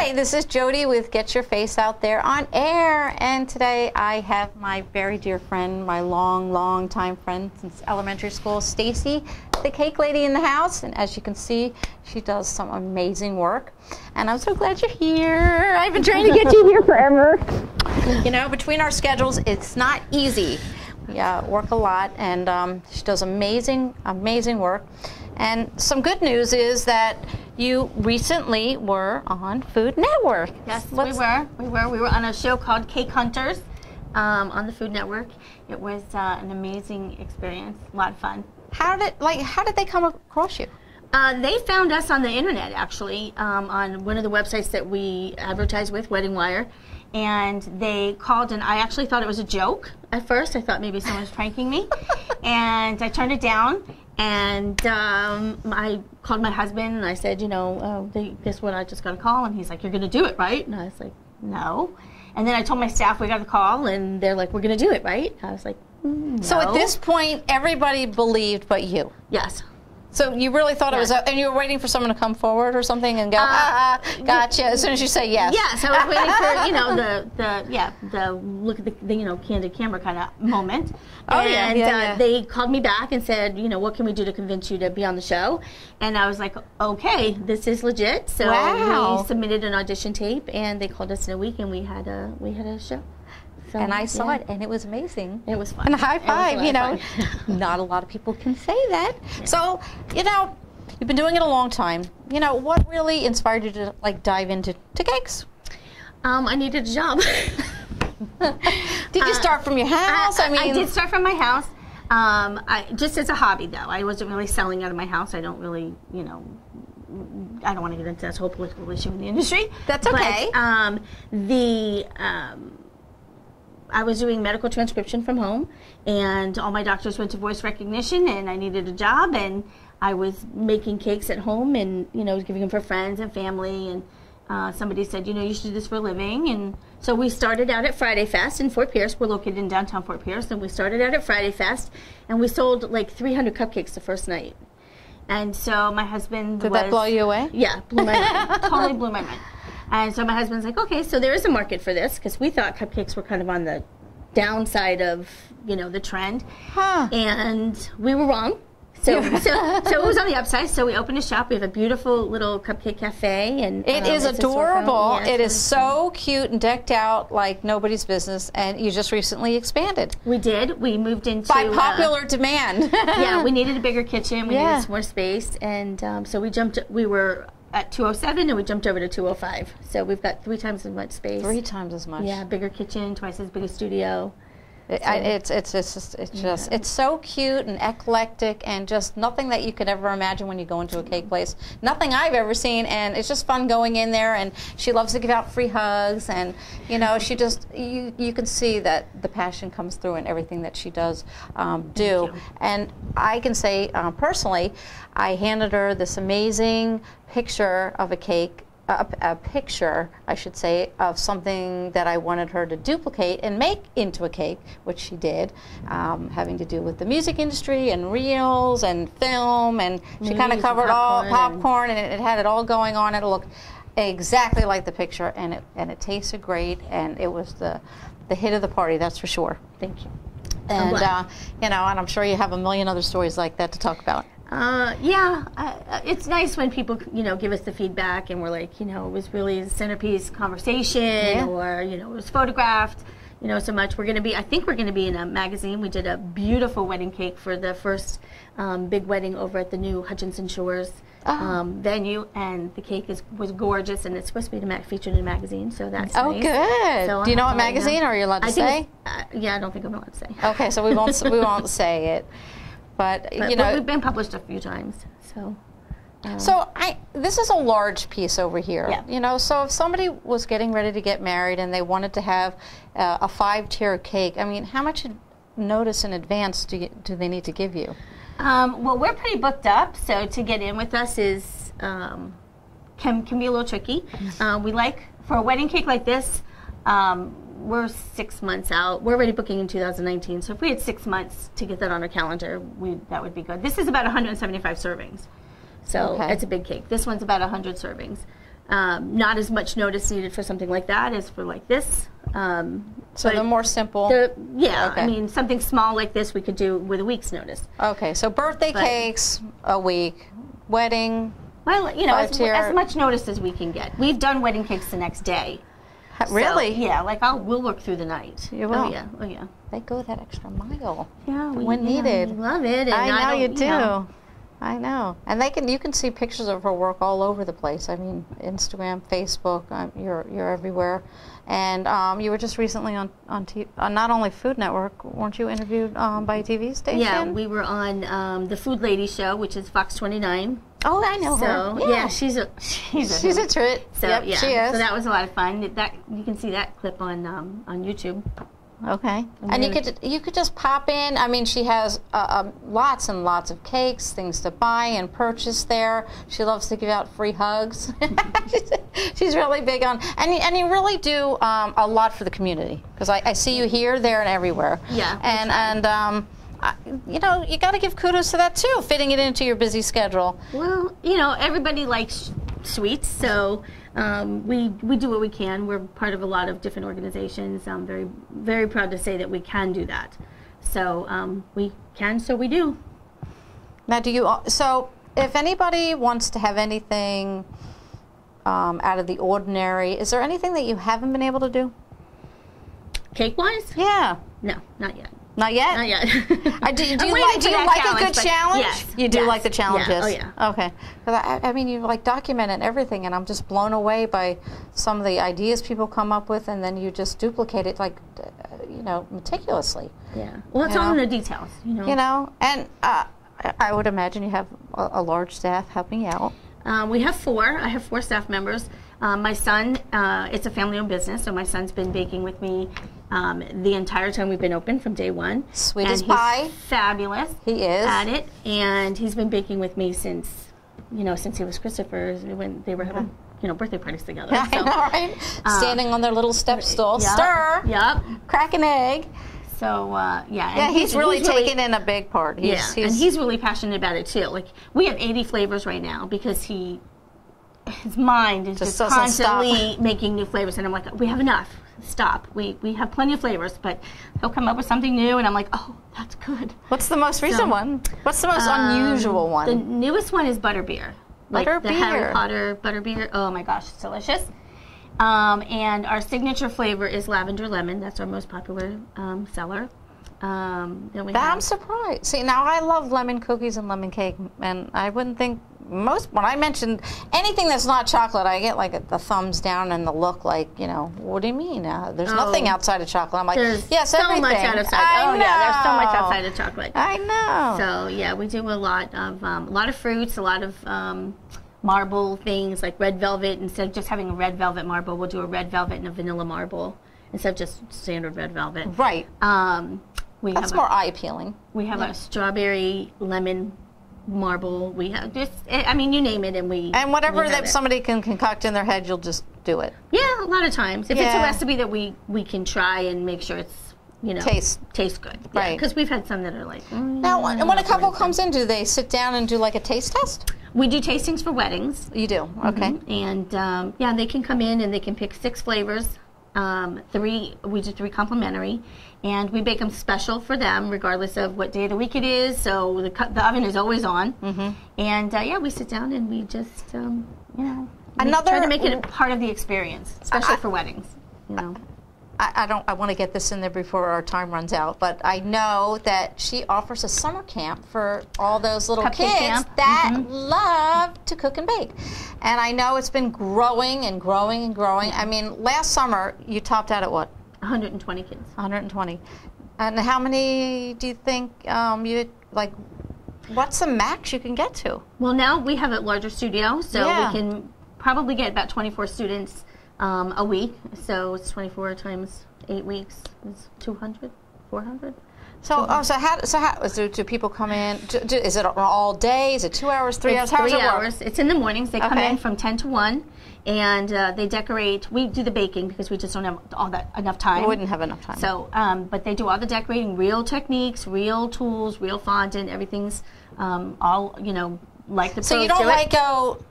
Hi, this is Jody with Get Your Face Out There on Air, and today I have my very dear friend, my long time friend since elementary school, Stacy, the cake lady in the house, and as you can see, she does some amazing work, and I'm so glad you're here. I've been trying to get you here forever. You know, between our schedules, it's not easy. We work a lot, and she does amazing work. And some good news is that you recently were on Food Network. Yes, we were. We were on a show called Cake Hunters on the Food Network. It was an amazing experience, a lot of fun. How did they come across you? They found us on the internet, actually, on one of the websites that we advertise with, Wedding Wire. And they called, and I actually thought it was a joke at first. I thought maybe someone was pranking me. And I turned it down. And I called my husband, and I said, you know, guess what, I just got a call. And he's like, you're going to do it, right? And I was like, no. And then I told my staff we got a call, and they're like, we're going to do it, right? I was like, no. So at this point, everybody believed but you? Yes. So you really thought it was, and you were waiting for someone to come forward or something and go, gotcha, as soon as you say yes. Yes, I was waiting for, you know, the look at the you know, candid camera kind of moment. And they called me back and said, you know, what can we do to convince you to be on the show? And I was like, okay, this is legit. So we submitted an audition tape, and they called us in a week, and we had a show. So, and I saw it, and it was amazing. It was fun. And a high five, you know. Not a lot of people can say that. Yeah. So, you know, you've been doing it a long time. You know, what really inspired you to, like, dive into cakes? I needed a job. Did you start from your house? I did start from my house. Just as a hobby, though. I wasn't really selling out of my house. I don't really, you know, I don't want to get into that whole political issue in the industry. That's okay. But, I was doing medical transcription from home, and all my doctors went to voice recognition, and I needed a job, and I was making cakes at home and, you know, giving them for friends and family, and somebody said, you know, you should do this for a living. And so we started out at Friday Fest in Fort Pierce. We're located in downtown Fort Pierce, and we started out at Friday Fest, and we sold like 300 cupcakes the first night. And so my husband Did that blow you away? Yeah, blew my mind. Totally blew my mind. And so my husband's like, okay, so there is a market for this, because we thought cupcakes were kind of on the downside of, you know, the trend. Huh. And we were wrong. So it was on the upside. So we opened a shop. We have a beautiful little cupcake cafe, and it is adorable. It is so cute and decked out like nobody's business. And you just recently expanded. We did. We moved into by popular demand. Yeah, we needed a bigger kitchen. We needed some more space, and so we were at 207, and we jumped over to 205. So we've got 3 times as much space. 3 times as much. Yeah, bigger kitchen, twice as big a studio. It's so cute and eclectic, and just nothing that you could ever imagine when you go into a cake place. Nothing I've ever seen, and it's just fun going in there. And she loves to give out free hugs, and you know, she just you can see that the passion comes through in everything that she does do. And I can say personally, I handed her this amazing picture of a cake. A picture, I should say, of something that I wanted her to duplicate and make into a cake, which she did, having to do with the music industry and reels and film, and she kind of covered all popcorn, and it had it all going on. It looked exactly like the picture, and it tasted great, and it was the hit of the party, that's for sure. Thank you. And you know, and I'm sure you have a million other stories like that to talk about. It's nice when people, you know, give us the feedback, and we're like, you know, it was really a centerpiece conversation, or, you know, it was photographed, you know, so much. I think we're going to be in a magazine. We did a beautiful wedding cake for the first big wedding over at the new Hutchinson Shores venue, and the cake was gorgeous, and it's supposed to be featured in a magazine, so that's nice. Good. So do you know what magazine, or are you allowed to say? Yeah, I don't think I'm allowed to say. Okay, so we won't say it. But you know, we've been published a few times, so. This is a large piece over here. Yeah. You know, so if somebody was getting ready to get married and they wanted to have a 5-tier cake, I mean, how much notice in advance do they need to give you? Well, we're pretty booked up, so to get in with us is can be a little tricky. We like, for a wedding cake like this, we're 6 months out. We're already booking in 2019, so if we had 6 months to get that on our calendar, that would be good. This is about 175 servings, so it's a big cake. This one's about 100 servings. Not as much notice needed for something like that as for like this. So the more simple. Yeah, okay. I mean, something small like this we could do with a week's notice. Okay, so birthday cakes, a week, wedding. Well, you know, as much notice as we can get. We've done wedding cakes the next day. Really? So, yeah, like we'll work through the night. You will? Oh yeah. They go that extra mile. Yeah, when needed. We love it. And I know you do. know. I know. And you can see pictures of her work all over the place. I mean, Instagram, Facebook, you're everywhere. And you were just recently on not only Food Network, weren't you interviewed by a TV station? Yeah, we were on the Food Lady Show, which is Fox 29. Oh, I know her. So yeah, she's a treat. So yep, yeah, she is. So that was a lot of fun. That you can see that clip on YouTube. Okay, and you could just pop in. I mean, she has lots and lots of cakes, things to buy and purchase there. She loves to give out free hugs. She's really big on, and you really do a lot for the community, because I see you here, there, and everywhere. Yeah, and you know, you got to give kudos to that too, fitting it into your busy schedule. Well, you know, everybody likes sweets, so we do what we can. We're part of a lot of different organizations. I'm very, very proud to say that we can do that. So we can, so we do. Now, so if anybody wants to have anything out of the ordinary, is there anything that you haven't been able to do? Cake-wise? Yeah. No, not yet. Not yet? Not yet. Do you like a good challenge? Yes. You do like the challenges? Yeah. Oh, yeah. Okay. I mean, you like document everything, and I'm just blown away by some of the ideas people come up with, and then you just duplicate it, like, you know, meticulously. Yeah. Well, it's all in the details, you know. You know, and I would imagine you have a large staff helping you out. We have 4. I have 4 staff members. My son, it's a family-owned business, so my son's been baking with me the entire time we've been open from day one. Sweet as pie. He's fabulous. He is. At it, and he's been baking with me since he was Christopher's, when they were having birthday parties together. I know, right? Standing on their little step stool, yep, stir, yep, crack an egg. So yeah, he's really taken in a big part. And he's really passionate about it too. Like, we have 80 flavors right now because his mind is just constantly making new flavors, and I'm like, we have enough. Stop. We have plenty of flavors, but he'll come up with something new, and I'm like, oh, that's good. What's the most recent one? What's the most unusual one? The newest one is butterbeer. Butterbeer. The Harry Potter butterbeer. Oh my gosh, it's delicious. And our signature flavor is lavender lemon. That's our most popular seller. Then I'm surprised. See, now I love lemon cookies and lemon cake, and I wouldn't think when I mentioned anything that's not chocolate, I get like the thumbs down and the look like, what do you mean? There's nothing outside of chocolate. I'm like, yes, so everything. Much outside. Yeah, there's so much outside of chocolate. I know. So yeah, we do a lot of fruits, a lot of marble things like red velvet. Instead of just having a red velvet marble, we'll do a red velvet and a vanilla marble instead of just standard red velvet. Right. That's more eye appealing. We have a strawberry lemon marble. We have you name it, and whatever that somebody can concoct in their head, you'll just do it. Yeah, a lot of times if it's a recipe that we can try and make sure it's tastes good. Right. Because we've had some that are like. Now, when a couple comes in, do they sit down and do like a taste test? We do tastings for weddings. You do, okay. And they can come in and they can pick 6 flavors. 3 complimentary, and we bake them special for them regardless of what day of the week it is, so the oven is always on. And we sit down and we just try to make it a part of the experience, especially for weddings. I want to get this in there before our time runs out, but I know that she offers a summer camp for all those little kids that love to cook and bake. And I know it's been growing and growing and growing. I mean, last summer, you topped out at what? 120 kids. 120. And how many do you think what's the max you can get to? Well, now we have a larger studio, so we can probably get about 24 students a week, so it's 24 times 8 weeks is 200, 400. So do people come in? Is it all day? Is it 2 hours, 3 hours? How does it work? 3 hours. It's in the mornings. They come in from 10 to 1, and they decorate. We do the baking because we just don't have enough time. We wouldn't have enough time. So, but they do all the decorating, real techniques, real tools, real fondant. Everything's all like the pros. So you don't go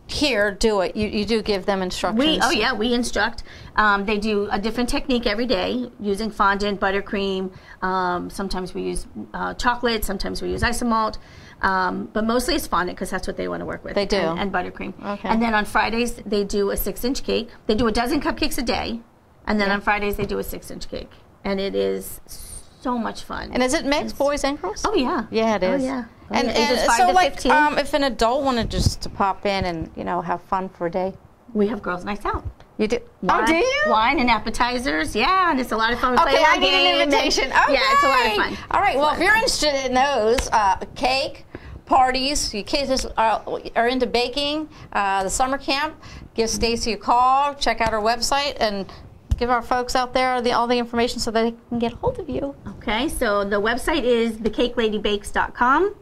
here do it, you do give them instructions. We instruct. They do a different technique every day using fondant, buttercream. Sometimes we use chocolate. Sometimes we use isomalt. But mostly it's fondant because that's what they want to work with. They do. And buttercream. Okay. And then on Fridays, they do a 6-inch cake. They do a dozen cupcakes a day. And then on Fridays, they do a 6-inch cake. And it is so much fun. And is it mixed, boys and girls? Oh, yeah. Yeah, it is. Oh, yeah. And Ages 5 so, to like, 15. if an adult wanted just to pop in and, you know, have fun for a day. We have girls' nights out. You do? Wine, oh, do you? Wine and appetizers, yeah, and it's a lot of fun. We play Okay, a lot I of need an games invitation. and- Okay. Yeah, it's a lot of fun. All right, well, if you're interested in those, cake, parties, your kids are into baking, the summer camp, give Stacy a call, check out her website, and give our folks out there all the information so that they can get a hold of you. Okay, so the website is thecakeladybakes.com.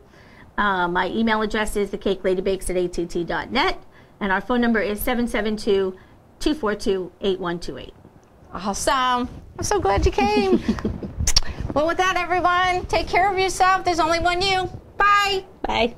My email address is thecakeladybakes@att.net, and our phone number is 772-242-8128. Awesome. I'm so glad you came. Well, with that, everyone, take care of yourself. There's only one you. Bye. Bye.